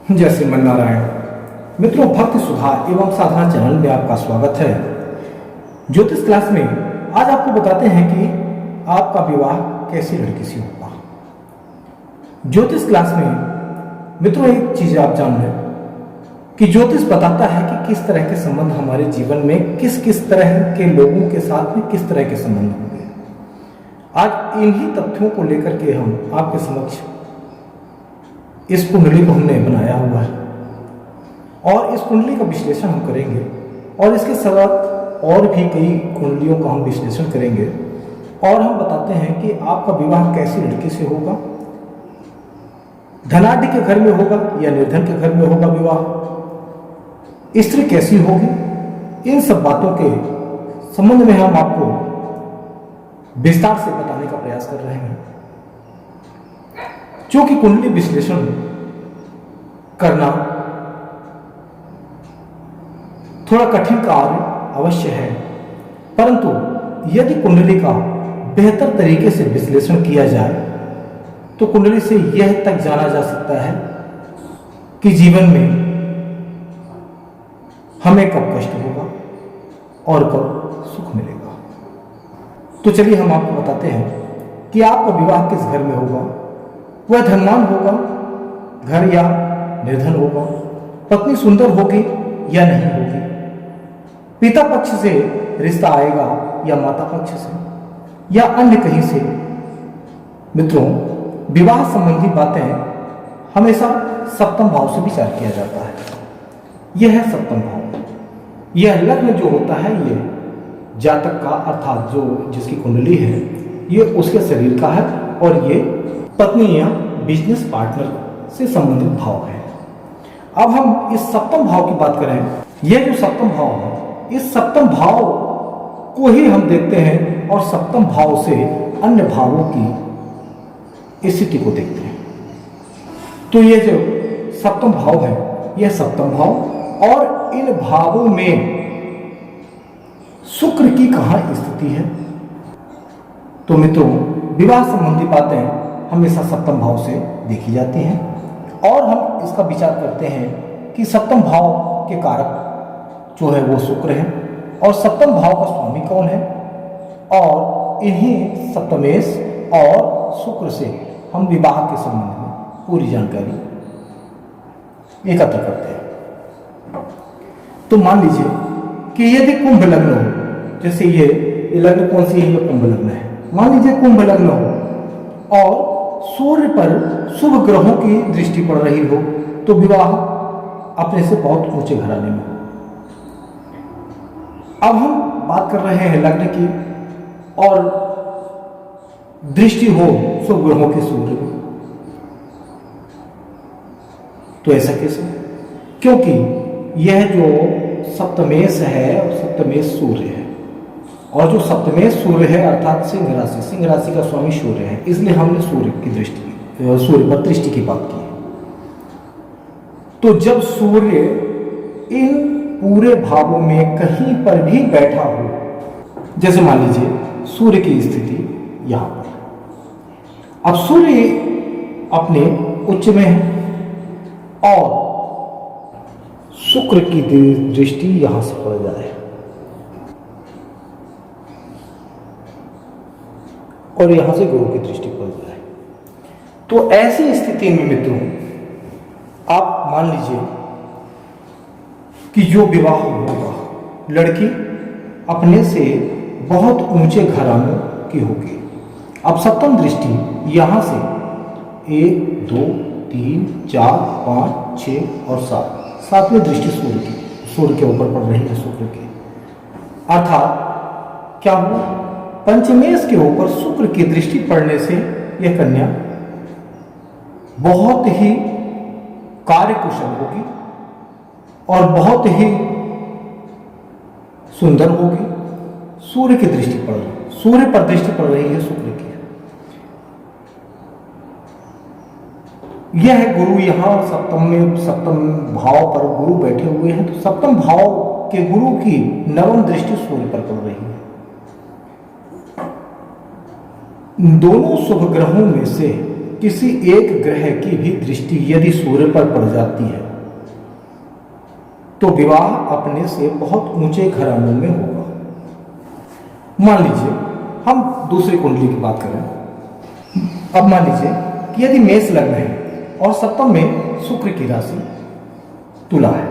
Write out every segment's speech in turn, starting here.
जय श्रीमन नारायण। मित्रों, भक्ति सुधा एवं साधना चैनल में आपका स्वागत है। ज्योतिष क्लास में आज आपको बताते हैं कि आपका विवाह कैसी लड़की से होगा। ज्योतिष क्लास में मित्रों एक चीज आप जान लें कि ज्योतिष बताता है कि किस तरह के संबंध हमारे जीवन में किस किस तरह के लोगों के साथ में किस तरह के संबंध होंगे। आज इन्हीं तथ्यों को लेकर के हम आपके समक्ष इस कुंडली को हमने बनाया हुआ है और इस कुंडली का विश्लेषण हम करेंगे और इसके साथ और भी कई कुंडलियों का हम विश्लेषण करेंगे और हम बताते हैं कि आपका विवाह कैसी लड़की से होगा, धनाढ़ के घर में होगा या निर्धन के घर में होगा विवाह, स्त्री कैसी होगी। इन सब बातों के संबंध में हम आपको विस्तार से बताने का प्रयास कर रहे हैं। क्योंकि कुंडली विश्लेषण करना थोड़ा कठिन कार्य अवश्य है, परंतु यदि कुंडली का बेहतर तरीके से विश्लेषण किया जाए तो कुंडली से यह तक जाना जा सकता है कि जीवन में हमें कब कष्ट होगा और कब सुख मिलेगा। तो चलिए हम आपको बताते हैं कि आपका विवाह किस घर में होगा। वह धनवान होगा घर या निर्धन होगा, पत्नी सुंदर होगी या नहीं होगी, पिता पक्ष से रिश्ता आएगा या माता पक्ष से या अन्य कहीं से। मित्रों, विवाह संबंधी बातें हमेशा सप्तम भाव से विचार किया जाता है। यह है सप्तम भाव। यह लग्न जो होता है ये जातक का अर्थात जो जिसकी कुंडली है ये उसके शरीर का है और ये पत्नी या बिजनेस पार्टनर से संबंधित भाव है। अब हम इस सप्तम भाव की बात करें। यह जो सप्तम भाव है इस सप्तम भाव को ही हम देखते हैं और सप्तम भाव से अन्य भावों की स्थिति को देखते हैं। तो ये जो सप्तम भाव है यह सप्तम भाव और इन भावों में शुक्र की कहां स्थिति है। तो मित्रों, विवाह संबंधी बातें हमेशा सप्तम भाव से देखी जाती हैं और हम इसका विचार करते हैं कि सप्तम भाव के कारक जो है वो शुक्र है और सप्तम भाव का स्वामी कौन है और इन्हीं सप्तमेश और शुक्र से हम विवाह के संबंध में पूरी जानकारी एकत्र करते हैं। तो मान लीजिए कि यदि कुंभ लग्न हो, जैसे ये लग्न कौन सी है, ये कुंभ लग्न है। मान लीजिए कुंभ लग्न हो और सूर्य पर शुभ ग्रहों की दृष्टि पड़ रही हो तो विवाह अपने से बहुत ऊंचे घराने में। अब हम बात कर रहे हैं लग्न की और दृष्टि हो शुभ ग्रहों की सूर्य में, तो ऐसा कैसे? क्योंकि यह जो सप्तमेश है और सप्तमेश सूर्य है और जो सप्तमेश सूर्य है अर्थात सिंह राशि का स्वामी सूर्य है, इसलिए हमने सूर्य पर दृष्टि की बात की है। तो जब सूर्य इन पूरे भावों में कहीं पर भी बैठा हो, जैसे मान लीजिए सूर्य की स्थिति यहां पर, अब सूर्य अपने उच्च में है और शुक्र की दृष्टि यहां से पड़ जाए और यहां से गुरु की दृष्टि पड़ जाए, तो ऐसी स्थिति में मित्रों आप मान लीजिए कि जो विवाह होगा लड़की अपने से बहुत ऊंचे घरानों की होगी। अब सप्तम दृष्टि यहां से 1 2 3 4 5 6 और 7वीं दृष्टि सूर्य के ऊपर पड़ रही है, शुक्र की। अर्थात क्या हुआ, पंचमेश के ऊपर शुक्र की दृष्टि पड़ने से यह कन्या बहुत ही कार्यकुशल होगी और बहुत ही सुंदर होगी। सूर्य की दृष्टि पड़ रही, सूर्य पर दृष्टि पड़ रही है शुक्र की। यह गुरु यहां सप्तम भाव पर गुरु बैठे हुए हैं, तो सप्तम भाव के गुरु की नवम दृष्टि सूर्य पर पड़ रही है। दोनों शुभ ग्रहों में से किसी एक ग्रह की भी दृष्टि यदि सूर्य पर पड़ जाती है तो विवाह अपने से बहुत ऊंचे घरानों में होगा। मान लीजिए हम दूसरी कुंडली की बात करें। अब मान लीजिए कि यदि मेष लग्न है और सप्तम में शुक्र की राशि तुला है।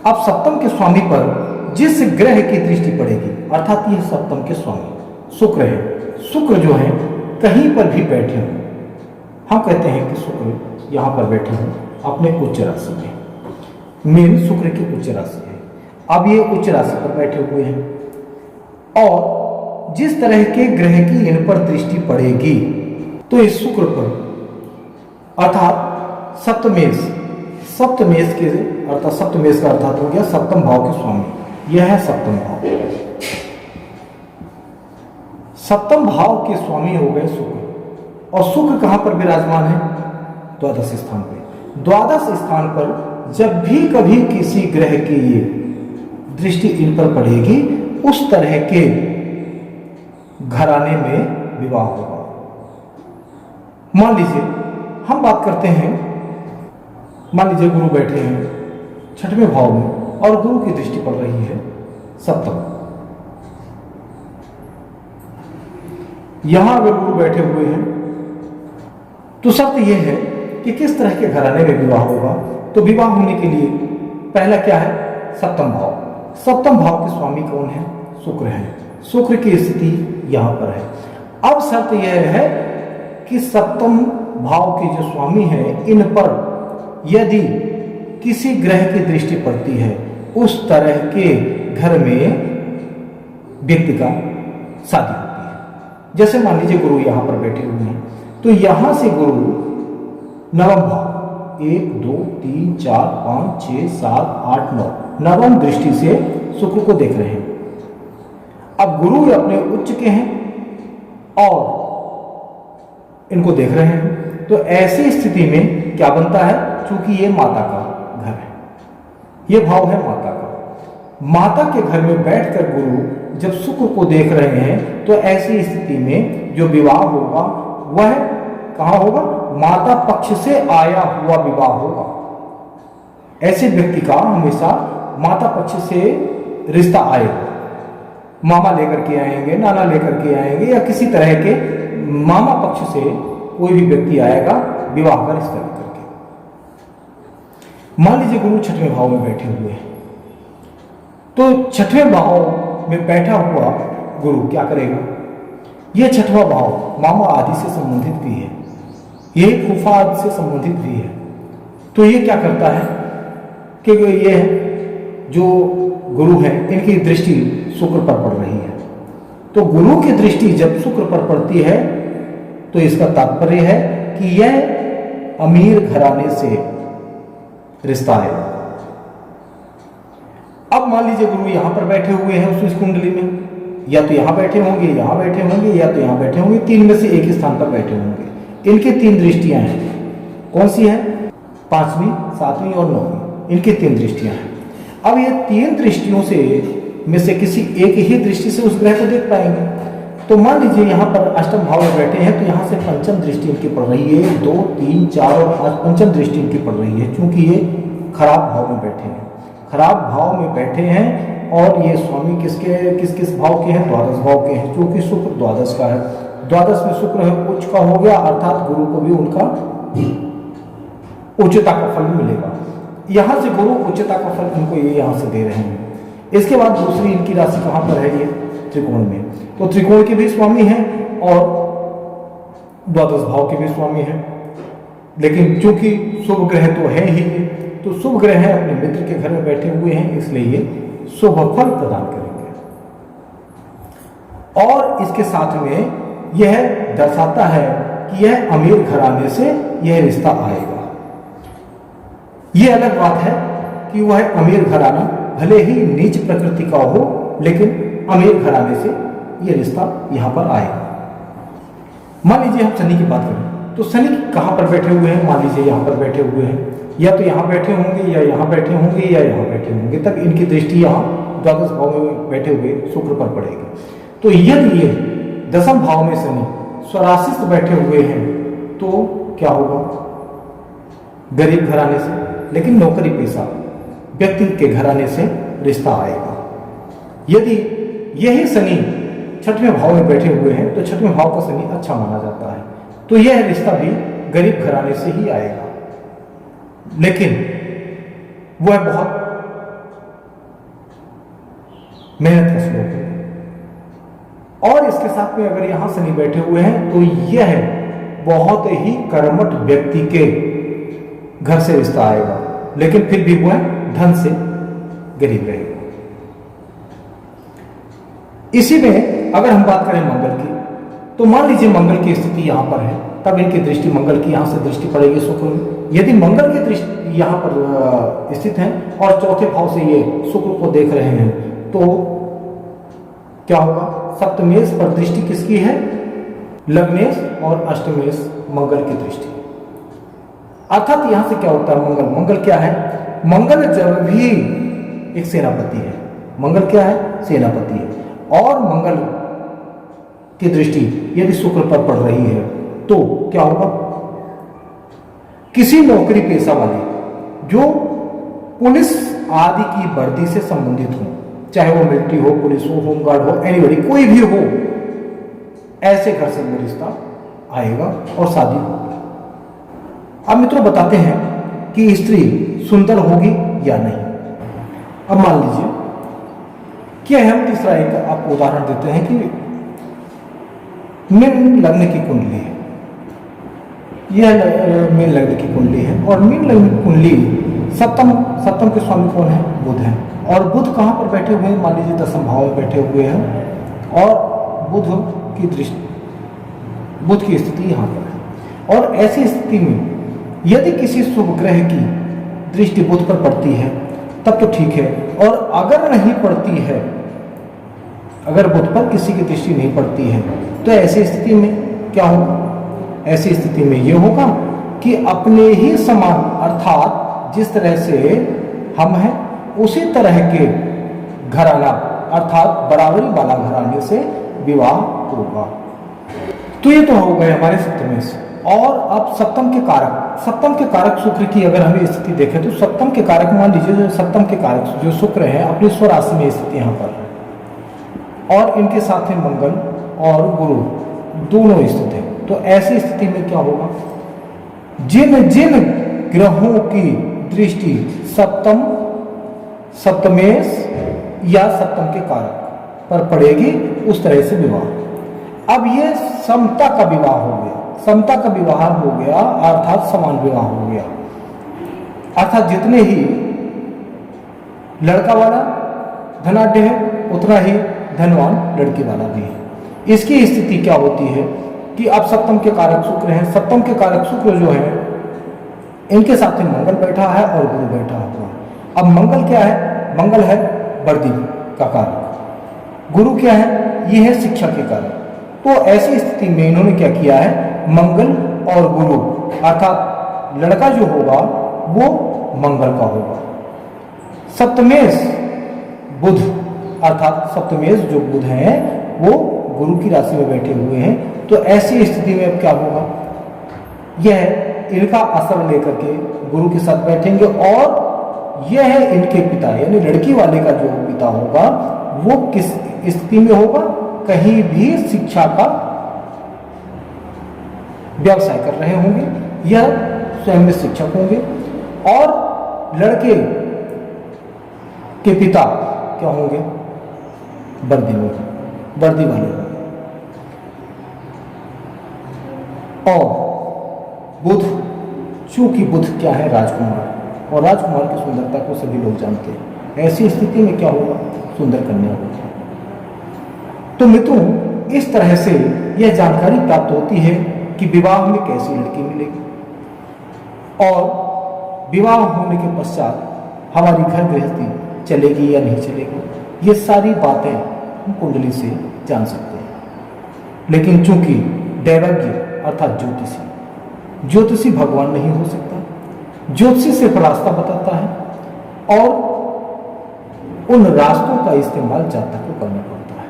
अब सप्तम के स्वामी पर जिस ग्रह की दृष्टि पड़ेगी, अर्थात यह सप्तम के स्वामी शुक्र है, शुक्र जो है कहीं पर भी बैठे हों, हम कहते हैं कि शुक्र यहां पर बैठे हों अपने उच्च राशि में, मीन शुक्र की उच्च राशि है। अब ये उच्च राशि पर बैठे हुए हैं और जिस तरह के ग्रह की इन पर दृष्टि पड़ेगी तो इस शुक्र पर अर्थात सप्तमेश के अर्थात सप्तमेश का अर्थात हो गया सप्तम भाव के स्वामी। यह है सप्तम भाव। सप्तम भाव के स्वामी हो गए शुक्र, और शुक्र कहां पर विराजमान है? द्वादश स्थान पर। द्वादश स्थान पर जब भी कभी किसी ग्रह की ये दृष्टि इन पर पड़ेगी उस तरह के घराने में विवाह होगा। मान लीजिए हम बात करते हैं, मान लीजिए गुरु बैठे हैं छठवें भाव में और गुरु की दृष्टि पड़ रही है सप्तम। यहां अगर गुरु बैठे हुए हैं तो शर्त यह है कि किस तरह के घराने में विवाह होगा। तो विवाह होने के लिए पहला क्या है? सप्तम भाव। सप्तम भाव के स्वामी कौन है? शुक्र है। शुक्र की स्थिति यहां पर है। अब शर्त यह है कि सप्तम भाव के जो स्वामी हैं इन पर यदि किसी ग्रह की दृष्टि पड़ती है उस तरह के घर में व्यक्ति का शादी होती है। जैसे मान लीजिए गुरु यहां पर बैठे हुए हैं तो यहां से गुरु नवम भाव 1 2 3 4 5 6 7 8 9 नवम दृष्टि से शुक्र को देख रहे हैं। अब गुरु अपने उच्च के हैं और इनको देख रहे हैं, तो ऐसी स्थिति में क्या बनता है? चूंकि ये माता का घर है, ये भाव है माता का। माता के घर में बैठकर गुरु जब शुक्र को देख रहे हैं तो ऐसी स्थिति में जो विवाह होगा वह कहां होगा? माता पक्ष से आया हुआ विवाह होगा। ऐसे व्यक्ति का हमेशा माता पक्ष से रिश्ता आएगा। मामा लेकर के आएंगे, नाना लेकर के आएंगे, या किसी तरह के मामा पक्ष से कोई भी व्यक्ति आएगा विवाह का रिश्ता लेकर के। मान लीजिए गुरु छठवें भाव में बैठे हुए हैं, तो छठवें भाव में बैठा हुआ गुरु क्या करेगा? यह छठवां भाव मामा आदि से संबंधित भी है, यह फूफा आदि से संबंधित भी है। तो ये क्या करता है कि ये जो गुरु है इनकी दृष्टि शुक्र पर पड़ रही है। तो गुरु की दृष्टि जब शुक्र पर पड़ती है तो इसका तात्पर्य है कि यह अमीर घराने से रिश्ता है। अब मान लीजिए गुरु यहां पर बैठे हुए हैं उस कुंडली में, या तो यहां बैठे होंगे, यहां बैठे होंगे, या तो यहां बैठे होंगे, तीन में से एक स्थान पर बैठे होंगे। इनके तीन दृष्टियां हैं। कौन सी है? 5वीं, 7वीं और 9वीं। इनकी तीन दृष्टियां हैं। अब ये तीन दृष्टियों से में से किसी एक ही दृष्टि से उस ग्रह को देख पाएंगे। तो मान लीजिए यहां पर अष्टम भाव में बैठे हैं तो यहां से पंचम दृष्टि इनकी पड़ रही है, 2 3 4 और 5 पंचम दृष्टि इनकी पड़ रही है, क्योंकि ये खराब भाव में बैठे हैं। खराब भाव में बैठे हैं और ये स्वामी किस किस भाव के हैं? द्वादश भाव के हैं, क्योंकि शुक्र द्वादश का है। द्वादश में शुक्र है, उच्च का हो गया, अर्थात गुरु को भी उनका उच्चता का फल मिलेगा। यहां से गुरु उच्चता का फल इनको ये यहां से दे रहे हैं। इसके बाद दूसरी इनकी राशि कहां पर है? ये त्रिकोण में। तो त्रिकोण के भी स्वामी हैं और द्वादश भाव के भी स्वामी हैं, लेकिन चूंकि शुभ ग्रह तो है ही, तो शुभ ग्रह है अपने मित्र के घर में बैठे हुए हैं, इसलिए ये शुभ फल प्रदान करेंगे। और इसके साथ में यह दर्शाता है कि यह अमीर घराने से यह रिश्ता आएगा। यह अलग बात है कि वह अमीर घराना भले ही नीच प्रकृति का हो, लेकिन अमीर घराने से यह रिश्ता यहां पर आएगा। मान लीजिए हम शनि की बात करें तो शनि कहां पर बैठे हुए हैं? मान लीजिए यहां पर बैठे हुए हैं, या तो यहां बैठे होंगे, या यहां बैठे होंगे, या यहां बैठे होंगे, तब इनकी दृष्टि यहां द्वादश भाव में बैठे हुए शुक्र पर पड़ेगी। तो यदि ये दसम भाव में शनि स्वराशिस्थ बैठे हुए हैं तो क्या होगा, गरीब घराने से, लेकिन नौकरी पेशा व्यक्ति के घराने से रिश्ता आएगा। यदि यही शनि छठवें भाव में बैठे हुए हैं तो छठवें भाव का शनि अच्छा माना जाता है, तो यह रिश्ता भी गरीब घराने से ही आएगा, लेकिन वह बहुत मेहनत का श्लोक है। और इसके साथ में अगर यहां शनि बैठे हुए हैं तो यह बहुत ही कर्मठ व्यक्ति के घर से रिश्ता आएगा, लेकिन फिर भी वह धन से गरीब रहेगा। इसी में अगर हम बात करें मंगल की, तो मान लीजिए मंगल की स्थिति यहां पर है, तब इनकी दृष्टि मंगल की यहां से दृष्टि पड़ेगी शुक्र में। यदि मंगल की दृष्टि यहां पर स्थित है और चौथे भाव से ये शुक्र को देख रहे हैं, तो क्या होगा, सप्तमेश पर दृष्टि किसकी है, लग्नेश और अष्टमेश मंगल की दृष्टि। अर्थात यहां से क्या होता है, मंगल क्या है, मंगल जब भी एक सेनापति है, मंगल क्या है, सेनापति है, और मंगल की दृष्टि यदि शुक्र पर पड़ रही है तो क्या होगा, किसी नौकरी पेशा वाले जो पुलिस आदि की वर्दी से संबंधित हो, चाहे वो मिलिट्री हो, पुलिस हो, होमगार्ड हो, एनीबॉडी कोई भी हो, ऐसे घर से वो रिश्ता आएगा और शादी होगी। अब मित्रों बताते हैं कि स्त्री सुंदर होगी या नहीं। अब मान लीजिए कि हम तीसरा एक आपको उदाहरण देते हैं कि मीन लग्न की कुंडली है, यह मीन लग्न की कुंडली है, और मीन लग्न की कुंडली सप्तम के स्वामी कौन है, बुध है, और बुध कहाँ पर बैठे हुए हैं, मान लीजिए दसम भाव में बैठे हुए हैं, और बुध की स्थिति यहाँ पर है। और ऐसी स्थिति में यदि किसी शुभ ग्रह की दृष्टि बुध पर पड़ती है तब तो ठीक है, और अगर नहीं पड़ती है, अगर बुध पर किसी की दृष्टि नहीं पड़ती है, तो ऐसी स्थिति में क्या होगा, ऐसी स्थिति में यह होगा कि अपने ही समान, अर्थात जिस तरह से हम हैं उसी तरह के घराना, अर्थात बराबरी वाला घराने से विवाह होगा। तो ये तो हो गए हमारे सप्तमेश। और अब सप्तम के कारक शुक्र की अगर हमें स्थिति देखें तो सप्तम के कारक, मान लीजिए जो सप्तम के कारक जो शुक्र है अपनी स्वराशि में स्थिति यहाँ पर है, और इनके साथ में मंगल और गुरु दोनों स्थित है, तो ऐसी स्थिति में क्या होगा, जिन जिन ग्रहों की दृष्टि सप्तमेश या सप्तम के कारक पर पड़ेगी उस तरह से विवाह। अब ये समता का विवाह हो गया, समता का विवाह हो गया, अर्थात समान विवाह हो गया, अर्थात जितने ही लड़का वाला धनाढ्य है उतना ही धनवान लड़की वाला भी है। इसकी स्थिति क्या होती है कि अब सप्तम के कारक शुक्र हैं, सप्तम के कारक शुक्र जो है इनके साथ में मंगल बैठा है और गुरु बैठा हुआ है। अब मंगल क्या है, मंगल है वर्दी का कारक, गुरु क्या है, ये है शिक्षा के कारक। तो ऐसी स्थिति में इन्होंने क्या किया है, मंगल और गुरु, अर्थात लड़का जो होगा वो मंगल का होगा, सप्तमेश बुध, अर्थात सप्तमेश जो बुध हैं वो गुरु की राशि में बैठे हुए हैं। तो ऐसी स्थिति में अब क्या होगा, यह इनका असर लेकर के गुरु के साथ बैठेंगे, और यह है इनके पिता यानी लड़की वाले का जो पिता होगा वो किस स्थिति में होगा, कहीं भी शिक्षा का व्यवसाय कर रहे होंगे, यह स्वयं में शिक्षक होंगे, और लड़के के पिता क्या होंगे, वर्दी वाले होंगे। और बुध, चूंकि बुध क्या है, राजकुमार, और राजकुमार की सुंदरता को सभी लोग जानते हैं, ऐसी स्थिति में क्या होगा, सुंदर कन्या होगी। तो मित्रों इस तरह से यह जानकारी प्राप्त होती है कि विवाह में कैसी लड़की मिलेगी, और विवाह होने के पश्चात हमारी घर गृहस्थी चलेगी या नहीं चलेगी, ये सारी बातें हम कुंडली से जान सकते हैं। लेकिन चूंकि दैवज्ञ अर्थात ज्योतिषी भगवान नहीं हो सकता, ज्योतिषी सिर्फ रास्ता बताता है, और उन रास्तों का इस्तेमाल जातक को करना पड़ता है।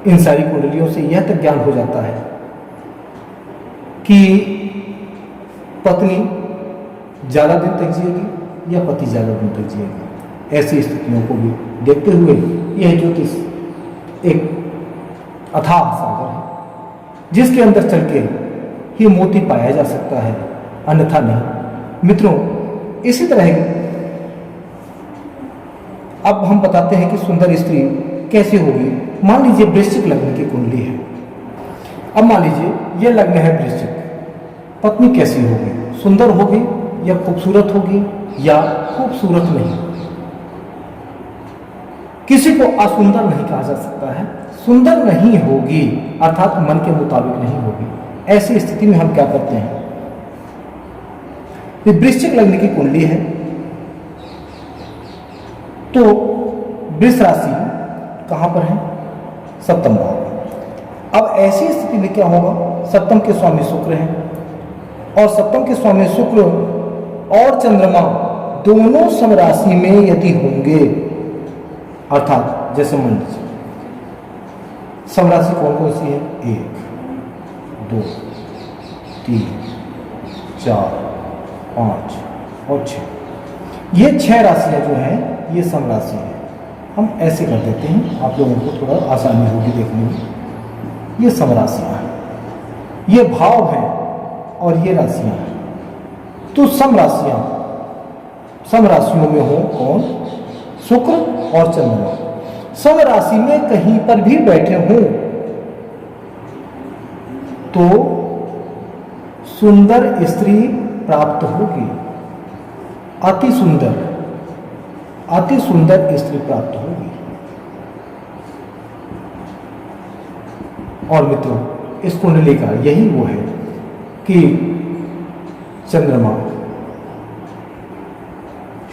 इन सारी कुंडलियों से यह तक ज्ञान हो जाता है कि पत्नी ज़्यादा दिन तक जिएगी या पति ज़्यादा दिन तक जिएगा। ऐसी स्थितियों को भी देखते हुए यह ज्योतिष एक अथाह सागर है, जिसके अंदर चल के ही मोती पाया जा सकता है, अन्यथा नहीं। मित्रों, इसी तरह अब हम बताते हैं कि सुंदर स्त्री कैसे होगी। मान लीजिए वृश्चिक लग्न की कुंडली है। अब मान लीजिए यह लग्न है वृश्चिक, पत्नी कैसी होगी? सुंदर होगी या खूबसूरत होगी या खूबसूरत नहीं? किसी को असुंदर नहीं कहा जा सकता है, सुंदर नहीं होगी अर्थात मन के मुताबिक नहीं होगी। ऐसी स्थिति में हम क्या करते हैं? ये वृश्चिक लग्न की कुंडली है, तो वृष राशि कहां पर है? सप्तम भाव में। अब ऐसी स्थिति में क्या होगा? सप्तम के स्वामी शुक्र हैं, और सप्तम के स्वामी शुक्र और चंद्रमा दोनों समराशि में यदि होंगे, अर्थात जैसे मान लीजिए समराशि कौन कौन सी है? 1, 2, 3, 4, 5 और 6। ये 6 राशियां जो हैं ये समराशि है। हम ऐसे कर देते हैं, आप लोगों को थोड़ा आसानी होगी देखने में। ये समराशियां हैं, ये भाव हैं और ये राशियां हैं। तो समराशियों में हो कौन? शुक्र और चंद्रमा। समराशि में कहीं पर भी बैठे हों तो सुंदर स्त्री प्राप्त होगी, अति सुंदर स्त्री प्राप्त होगी। और मित्रों, इस कुंडली का यही वो है कि चंद्रमा,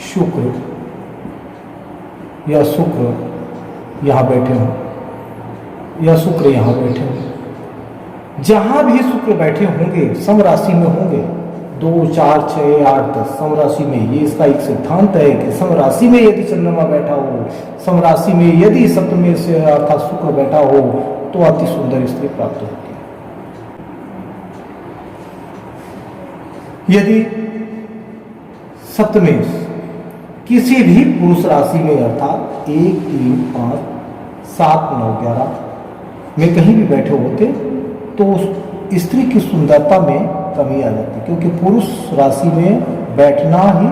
शुक्र या शुक्र यहां बैठे हों या शुक्र यहां बैठे हों, जहां भी शुक्र बैठे होंगे समराशि में होंगे, 2, 4, 6, 8, 10 समराशि में। ये इसका एक सिद्धांत है कि समराशि में यदि चंद्रमा बैठा हो, समराशि में यदि सप्तमी से अर्थात शुक्र बैठा हो, तो अति सुंदर स्त्री प्राप्त होती है। यदि सप्तमेश किसी भी पुरुष राशि में अर्थात 1, 3, 5, 7, 9, 11 में कहीं भी बैठे होते तो उस स्त्री की सुंदरता में कमी आ जाती, क्योंकि पुरुष राशि में बैठना ही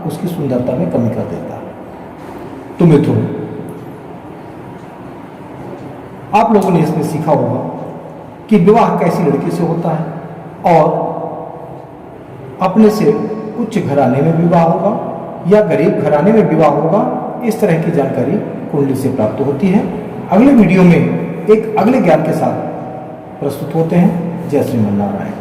उसकी सुंदरता में कमी कर देता है। तो मित्रों, आप लोगों ने इसमें सीखा होगा कि विवाह कैसी लड़की से होता है और अपने से उच्च घराने में विवाह होगा या गरीब घराने में विवाह होगा, इस तरह की जानकारी कुंडली से प्राप्त होती है। अगले वीडियो में एक अगले ज्ञान के साथ प्रस्तुत होते हैं। जय श्री नारायण।